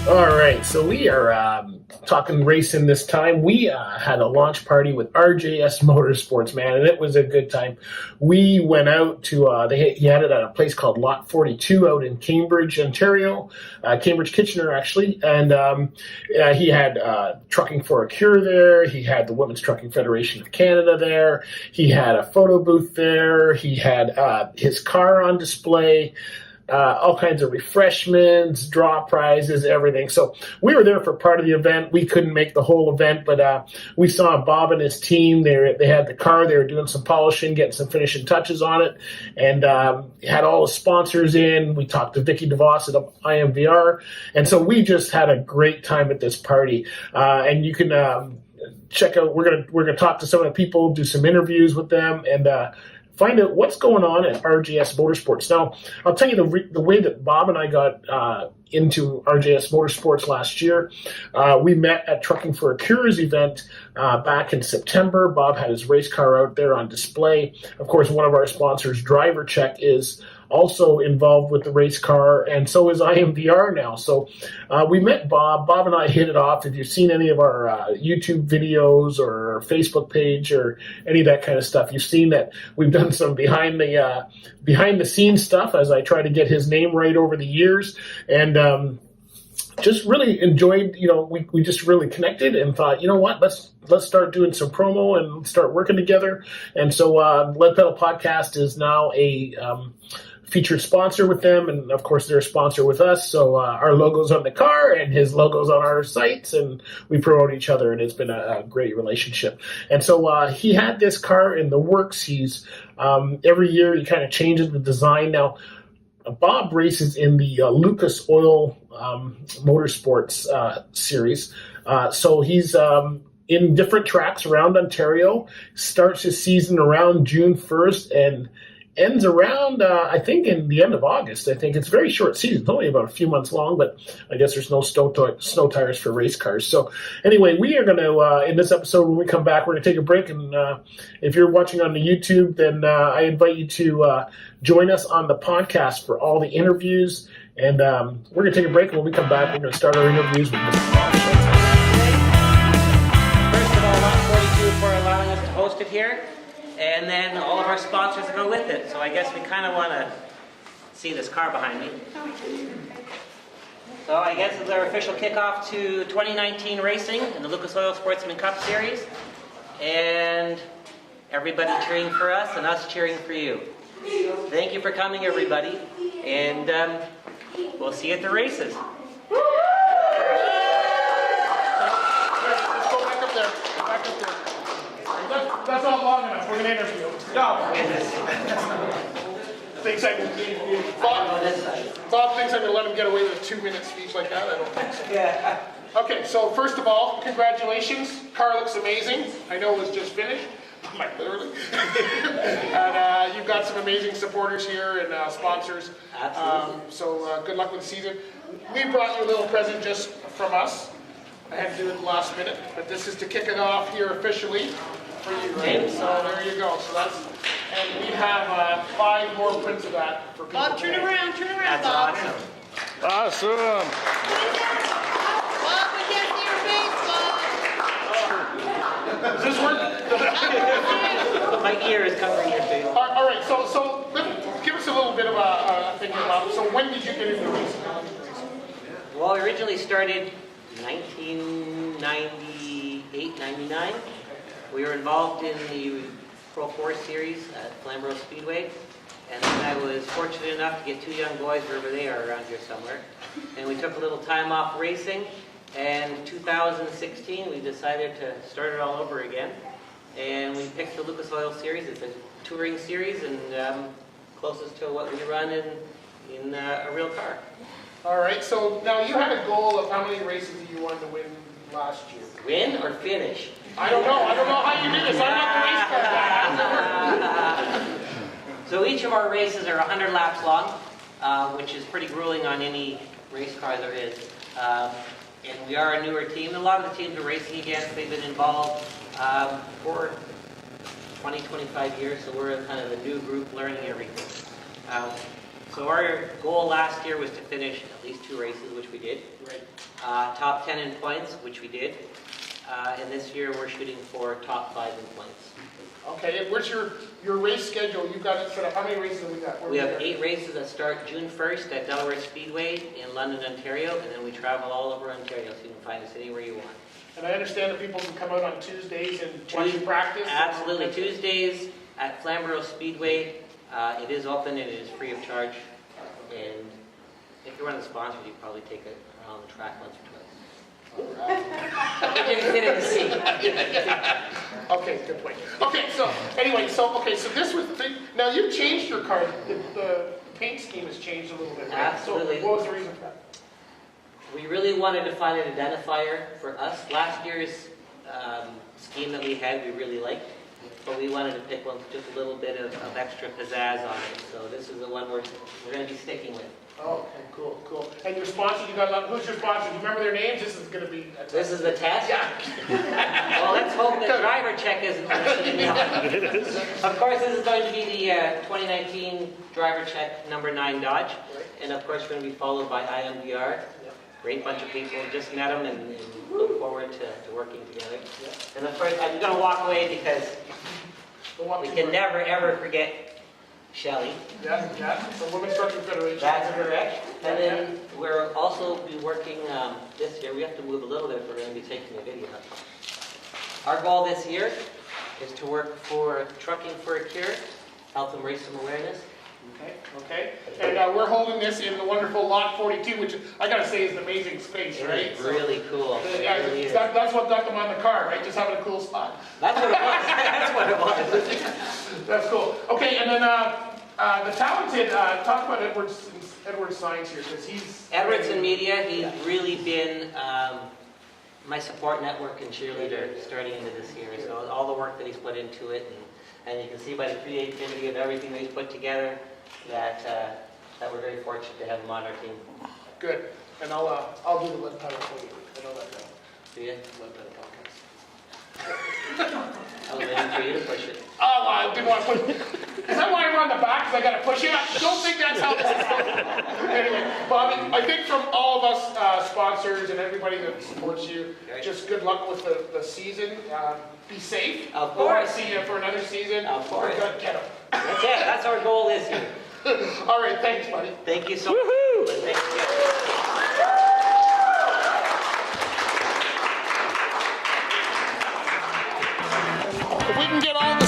All right, so we are talking racing this time. We had a launch party with RJS Motorsports, man, and it was a good time. We went out to, he had it at a place called Lot 42 out in Cambridge, Ontario, Cambridge Kitchener, actually. And he had Trucking for a Cure there. He had the Women's Trucking Federation of Canada there. He had a photo booth there. He had his car on display. All kinds of refreshments, draw prizes, everything. So we were there for part of the event. We couldn't make the whole event, but we saw Bob and his team. They had the car. They were doing some polishing, getting some finishing touches on it, and had all the sponsors in. We talked to Vicky DeVos at IMVR, and so we just had a great time at this party. And you can check out. We're gonna talk to some of the people, do some interviews with them, and find out what's going on at RJS Motorsports. Now, I'll tell you the way that Bob and I got into RJS Motorsports last year. We met at Trucking for a Cures event back in September. Bob had his race car out there on display. Of course, one of our sponsors, Driver Check, is also involved with the race car, and so is IMVR now. So we met Bob. Bob and I hit it off. If you've seen any of our YouTube videos or Facebook page or any of that kind of stuff, you've seen that we've done some behind the scenes stuff as I try to get his name right over the years, and just really enjoyed. We just really connected and thought, you know what, let's start doing some promo and start working together. And so Lead Pedal Podcast is now a featured sponsor with them, and of course they're a sponsor with us, so our logo's on the car and his logo's on our sites, and we promote each other, and it's been a great relationship. And so he had this car in the works. He's every year he kind of changes the design. Now Bob races in the Lucas Oil Motorsports series, so he's in different tracks around Ontario, starts his season around June 1st and ends around, I think, in the end of August. I think it's a very short season. It's only about a few months long, but I guess there's no snow tires for race cars. So anyway, we are going to, in this episode, when we come back, we're going to take a break. And if you're watching on the YouTube, then I invite you to join us on the podcast for all the interviews. And we're going to take a break. And when we come back, we're going to start our interviews with Mr. Bob. First of all, Lot 42 for allowing us to host it here. And then all of our sponsors that go with it. So I guess we kind of want to see this car behind me. So I guess it's our official kickoff to 2019 racing in the Lucas Oil Sportsman Cup Series. And everybody cheering for us and us cheering for you. Thank you for coming, everybody. And we'll see you at the races. Let's go back up there. Back up there. That's not long enough. We're going to interview. No. Thinks I can. Bob thinks I'm going to let him get away with a 2-minute speech like that. I don't think so. Yeah. Okay, so first of all, congratulations. Car looks amazing. I know it was just finished. Like literally. And you've got some amazing supporters here and sponsors. Absolutely. So good luck with the season. We brought you a little present just from us. I had to do it last minute, but this is to kick it off here officially for you, right? So there you go. So that's, and we have 5 more prints of that for people. Bob, turn around, That's Bob. awesome. Awesome. Bob, we can't see your face, Bob. Does this work? My ear is covering your face. All right. So give us a little bit of a thing about it. So when did you get into racing? Well, we originally started 1998, 99. We were involved in the Pro 4 series at Flamborough Speedway. And then I was fortunate enough to get 2 young boys, wherever they are around here somewhere. And we took a little time off racing. And in 2016, we decided to start it all over again. And we picked the Lucas Oil Series. It's a touring series and closest to what we run in a real car. All right, so now you had a goal of how many races you wanted to win last year. Win or finish? I don't know how you did this. I'm not the race car guy. So each of our races are 100 laps long, which is pretty grueling on any race car there is. And we are a newer team. A lot of the teams we're racing against, they've been involved for 20, 25 years, so we're kind of a new group learning everything. So our goal last year was to finish at least 2 races, which we did. Right. Top 10 in points, which we did. And this year we're shooting for top 5 in points. Okay, and where's your race schedule? You got it set up. How many races have we got? Where We have at? 8 races that start June 1st at Delaware Speedway in London, Ontario, and then we travel all over Ontario, so you can find us anywhere you want. And I understand that people can come out on Tuesdays and watch you practice? Absolutely. Tuesdays at Flamborough Speedway. It is open and it is free of charge. And if you're one of the sponsors, you probably take it around the track once or twice. You can sit in the seat. Okay, good point. Okay, so anyway, so this was the thing. Now you changed your car. The paint scheme has changed a little bit, right? Absolutely. So what was the reason for that? We really wanted to find an identifier for us. Last year's scheme that we had, we really liked. But we wanted to pick one with just a little bit of extra pizzazz on it. So this is the one we're going to be sticking with. Oh, okay, cool. And your sponsor, you got a lot. Who's your sponsor? Do you remember their names? This is going to be. This is the test? Yeah. Well, let's hope the driver check isn't listening now. Of course, this is going to be the 2019 driver check number 9 Dodge. And of course, we're going to be followed by IMDR. Great bunch of people, just met them and look forward to working together. And of course, I'm going to walk away because we can never ever forget Shelley. Yeah. So Women's Trucking Federation. That's correct. And then we'll also be working this year. We have to move a little bit if we're going to be taking a video. Our goal this year is to work for Trucking for a Cure, help them raise some awareness. Okay. And we're holding this in the wonderful Lot 42, which I gotta say is an amazing space, right? It's really cool. Yeah, It really is. that's what got them on the car, right? Just having a cool spot. That's what it was. That's what it was. That's cool. Okay, and then the talented, talk about Edward Signs here, because he's... Edwardson Media, he's really been my support network and cheerleader starting into this year. So all the work that he's put into it, and you can see by the creativity of everything that he's put together that we're very fortunate to have him on our team. Good. And I'll do the lead pedal for you. I know that now. Do you? Lead pedal podcast. I was waiting for you to push it. Oh, I didn't want to push. Is that why I'm on the back? Because I got to push it? I don't think that's how this is going. Anyway, Bobby, I think from all of us sponsors and everybody that supports you, just good luck with the season. Be safe. Of Hope I course. see you for another season. Of course. Good, get 'em. That's it. That's our goal this year. All right, thanks, buddy. Thank you so much. Thank you. If we can get all the